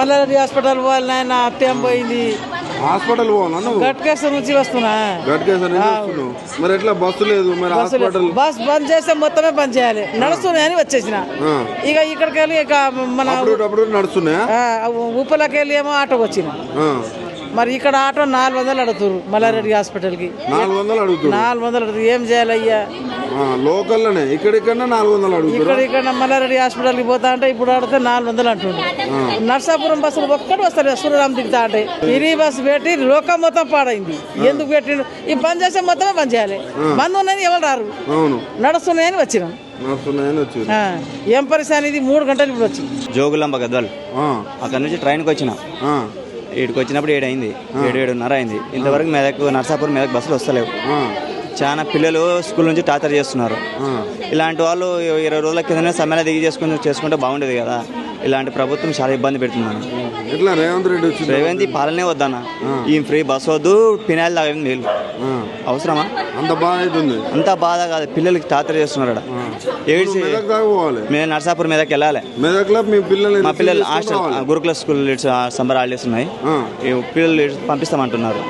Mallareddy hospital పోవాలి నాయన అత్యం పోయింది. హాస్పిటల్ పోవాలా? గట్కేశ్వరం నుంచి వస్తున్నా. మరి ఎట్లా బస్సు లేదు? మరి హాస్పిటల్ బస్ బంద్ చేస్తే మొత్తమే బంద్ చేయాలి. నడుస్తున్నాయని వచ్చేసిన. ఇక ఇక్కడికి వెళ్ళి ఇక మన నడుస్తున్నాయా? ఉప్పలకి వెళ్ళి ఏమో ఆటోకి వచ్చిన. మరి ఇక్కడ ఆటో 400 అడుగుతారు. మల్లారెడ్డి హాస్పిటల్ కి 400 అడుగుతారు. ఏం చేయాలి అయ్యా? లోకల్లోనే ఇక్కడికన్నా 400 అడుగుతారు. ఇక్కడ మల్లారెడ్డి హాస్పిటల్ కి పోతా అంటే ఇప్పుడు అడిగితే 400 అంటుంది. నర్సాపురం బస్సులు ఒక్కటి వస్తారు. సూర్యరామ్ దిగుతా అంటే ఇరీ బస్సు పెట్టి లోకం మొత్తం పాడైంది. ఎందుకు పెట్టిండు? ఈ బంద్ చేస్తే మొత్తమే బంద్ చేయాలి. బంద్ ఉన్నది ఎవరు రారు. నడుస్తున్నాయని వచ్చినాం. ఏం పరిస్థితి ఇది? 3 గంటలు ఇప్పుడు వచ్చి జోగులాంబ గద్వాల్ అక్కడ నుంచి ట్రైన్కి వచ్చిన. ఇక్కడికి వచ్చినప్పుడు 7 అయింది. 7:30 అయింది. ఇంతవరకు మెదక్ నర్సాపూర్ మెదక్ బస్సులు వస్తలేవు. చాలా పిల్లలు స్కూల్ నుంచి టార్చర్ చేస్తున్నారు. ఇలాంటి వాళ్ళు 20 రోజుల కిందనే సమ్మెలో దిగి చేసుకుంటే బాగుండేది కదా. ఇలాంటి ప్రభుత్వం చాలా ఇబ్బంది పెడుతున్నాను. రేవంత్ పాలనే వద్దన్న. ఈ ఫ్రీ బస్ వద్దు, పినాయిల్ తాగేది మేలు. అవసరమా? అంత బాధ కాదు. పిల్లలకి టార్చర్ చేస్తున్నారు. ఏడ్చి మేము నర్సాపూర్ మీదకి వెళ్ళాలి. మా పిల్లలు హాస్టల్ గురుకుల స్కూల్ సమ్మర్ హాలిడేస్ ఉన్నాయి. పిల్లలు పంపిస్తామంటున్నారు.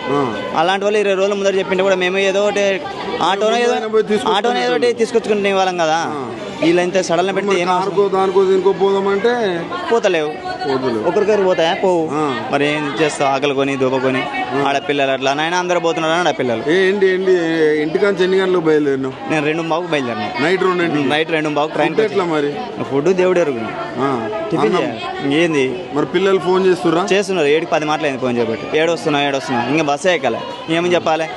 అలాంటి వాళ్ళు 20 రోజుల ముందర చెప్పింటే కూడా మేము ఏదో ఒకటి ఆటోనే ఏదో ఒకటి తీసుకొచ్చుకుంటే వాళ్ళం కదా. వీళ్ళంతా సడన్ పెడితే పోదామంటే పోతలేవు. ఒకరికొకరు పోతాయా? పోవు. మరి ఏం చేస్తావు? ఆకలి కొని దుబ్బకొని ఆడపిల్లలు అట్లా నాయన అందరూ పోతున్నారు. ఆడపిల్లలు ఇంటికాంచి ఎన్ని గంటలకు బయలుదేరినావు? నేను 2:00 బయలుదేరినా. Night 2:00 train. ఎట్లా మరి ఫుడ్ దేవుడు ఎరుగును. టిఫిన్ ఏంది? మరి పిల్లలు ఫోన్ చేస్తున్నారు. 7:10 మాటలు ఫోన్ చేయబట్టి ఏడొస్తున్నా ఇంకా బస్సే ఎక్కాలి. ఏమని చెప్పాలి?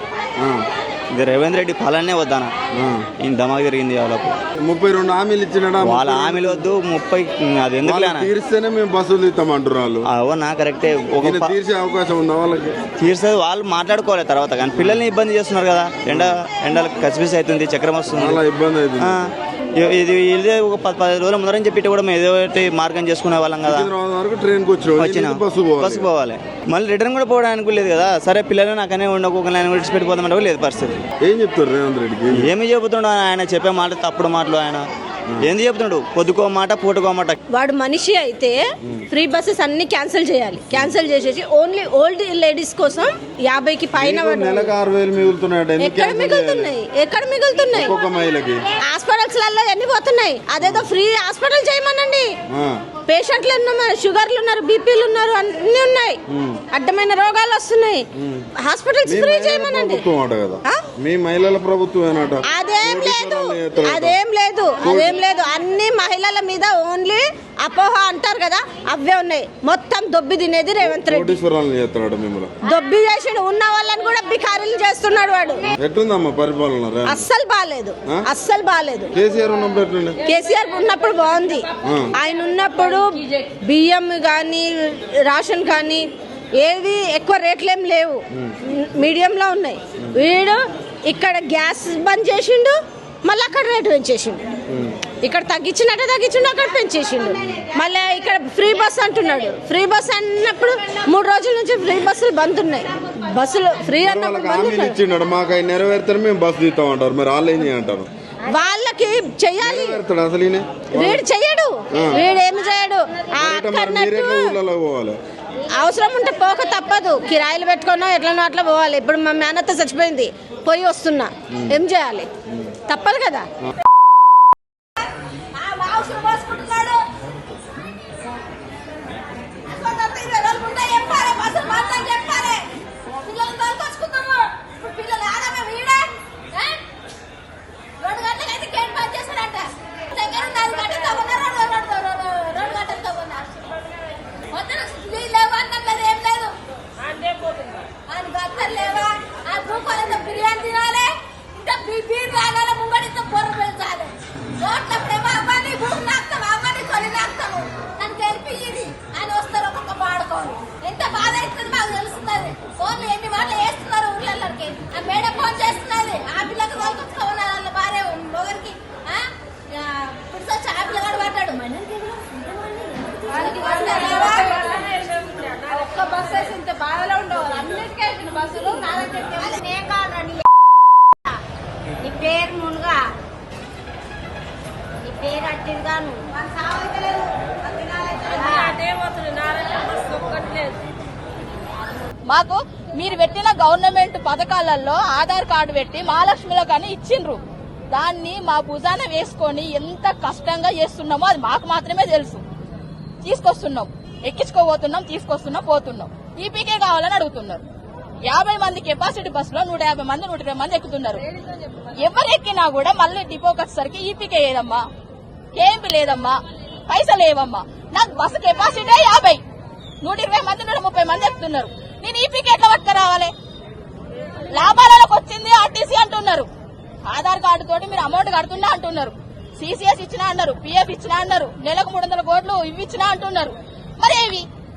ఇది రేవంత్ రెడ్డి పాలనే వద్దానా? ఈయన దమాగా జరిగింది. 32 హామీలు ఇచ్చినా వాళ్ళ హామీలు వద్దు. 30 అది ఎందుకు తీరిస్తేనే మేము బస్సులు తీస్తామంటారు. అవునా? కరెక్టే. తీర్చే అవకాశం ఉందా వాళ్ళకి? తీర్చేది వాళ్ళు మాట్లాడుకోవాలి తర్వాత. కానీ పిల్లల్ని ఇబ్బంది చేస్తున్నారు కదా. ఎండలకు కసిపిసి అవుతుంది, చక్రం వస్తుంది, చాలా ఇబ్బంది అవుతుంది. ఇది ఇదే ఒక 10 రోజుల ముందరని చెప్పి కూడా మేము ఏదో ఒకటి మార్గం చేసుకునే వాళ్ళం కదా. వచ్చిన బస్సు పోవాలి. మళ్ళీ రిటర్న్ కూడా పోవడానికి లేదు కదా. సరే పిల్లలు నాకనే ఉండకు విడిచిపెట్టిపోతామంటే లేదు పరిస్థితి. ఏం చెప్తారు రేవంత్ రెడ్డికి? ఏమి చెబుతుండో ఆయన చెప్పే మాట తప్పుడు మాటలు. ఆయన ఏంది చెప్తున్నాడు? పొద్దుకో మాట పూటకో మాట. వాడు మనిషి అయితే ఫ్రీ బస్సెస్ అన్ని క్యాన్సిల్ చేయాలి. క్యాన్సిల్ చేసేసి ఓన్లీ ఓల్డ్ లేడీస్ కోసం 50కి పైన నెలకు 6,000 మిగులుతున్నాయి. ఎక్కడ మిగులుతున్నాయి? హాస్పిటల్స్ లలో ఎన్ని పోతున్నాయి? అదేదో ఫ్రీ హాస్పిటల్ చేయమనండి. పేషెంట్లు ఉన్నారు, షుగర్లు ఉన్నారు, బీపీలు ఉన్నారు, అన్ని ఉన్నాయి. అడ్డమైన రోగాలు వస్తున్నాయి. హాస్పిటల్స్ ఫ్రీ చేయమనండి. మీ మహిళల ప్రభుత్వం అదేం లేదు. అన్ని మహిళల మీద ఓన్లీ అపోహ అంటారు కదా, అవే ఉన్నాయి. మొత్తం దొబ్బి తినేది రేవంత్ రెడ్డి. దొబ్బి చేసి ఉన్న వాళ్ళని కూడా బికారీలు చేస్తున్నాడు వాడు. ఎట్లుందమ్మా పరిపాలన? అస్సలు బాలేదు. కేసీఆర్ ఉన్నప్పుడు బాగుంది. ఆయన ఉన్నప్పుడు బియ్యం కానీ రేషన్ కానీ ఏవి ఎక్కువ రేట్లేం లేవు, మీడియంలో ఉన్నాయి. వీడు ఇక్కడ గ్యాస్ బంద్ చేసిండు, మళ్ళీ అక్కడ రేటు పెంచేసిండు. ఇక్కడ తగ్గించిండు, అక్కడ పెంచేసిండు. మళ్ళీ ఇక్కడ ఫ్రీ బస్ అంటున్నాడు. ఫ్రీ బస్ అన్నప్పుడు 3 రోజుల నుంచి ఫ్రీ బస్సులు బంద్ ఉన్నాయి. బస్సులు ఫ్రీ అన్నప్పుడు మాకు నెరవేర్తారు, మేము బస్సు తీస్తామంటారు. మరి వాళ్ళు ఏం చేయంటారు? వాళ్ళకి చెయ్యాలి. వీడు చెయ్యడు. వీడేమి చేయడు. అవసరం ఉంటే పోక తప్పదు. కిరాయిలు పెట్టుకున్నా ఎట్లనో అట్లా పోవాలి. ఇప్పుడు మా మేనత్త చచ్చిపోయింది, పోయి వస్తున్నా. ఏం చేయాలి? తప్పదు కదా. బిర్యానీ తినాలి, ఇంకా బీపీ రాగానే ముంగడితో పొర పెంచాలి. మాకు మీరు పెట్టిన గవర్నమెంట్ పథకాలలో ఆధార్ కార్డు పెట్టి మహాలక్ష్మిలో కానీ ఇచ్చిండ్రు. దాన్ని మా భుజాన వేసుకొని ఎంత కష్టంగా చేస్తున్నామో అది మాకు మాత్రమే తెలుసు. తీసుకొస్తున్నాం, ఎక్కించుకోబోతున్నాం, తీసుకొస్తున్నాం, పోతున్నాం. ఈపీకే కావాలని అడుగుతున్నారు. 50 మంది కెపాసిటీ బస్సులో 150 మంది 120 మంది ఎక్కుతున్నారు. ఎవరు ఎక్కినా కూడా మళ్ళీ డిపోకి వచ్చేసరికి ఈపీకే లేదమ్మా, కేఎంపీ లేదమ్మా, పైసలు లేవమ్మా. నాకు బస్సు కెపాసిటీ 50, 120 మంది 130 మంది ఎక్కుతున్నారు. నేను ఈపీకే ఎట్లా పట్టుకురావాలి? లాభాలకు వచ్చింది ఆర్టీసీ అంటున్నారు. ఆధార్ కార్డు తోటి మీరు అమౌంట్ కడుతున్నా అంటున్నారు. సిసిఎస్ ఇచ్చినా అన్నారు, పిఎఫ్ ఇచ్చినా అన్నారు, నెలకు 300 కోట్లు ఇవి ఇచ్చినా అంటున్నారు. మరి ఏవి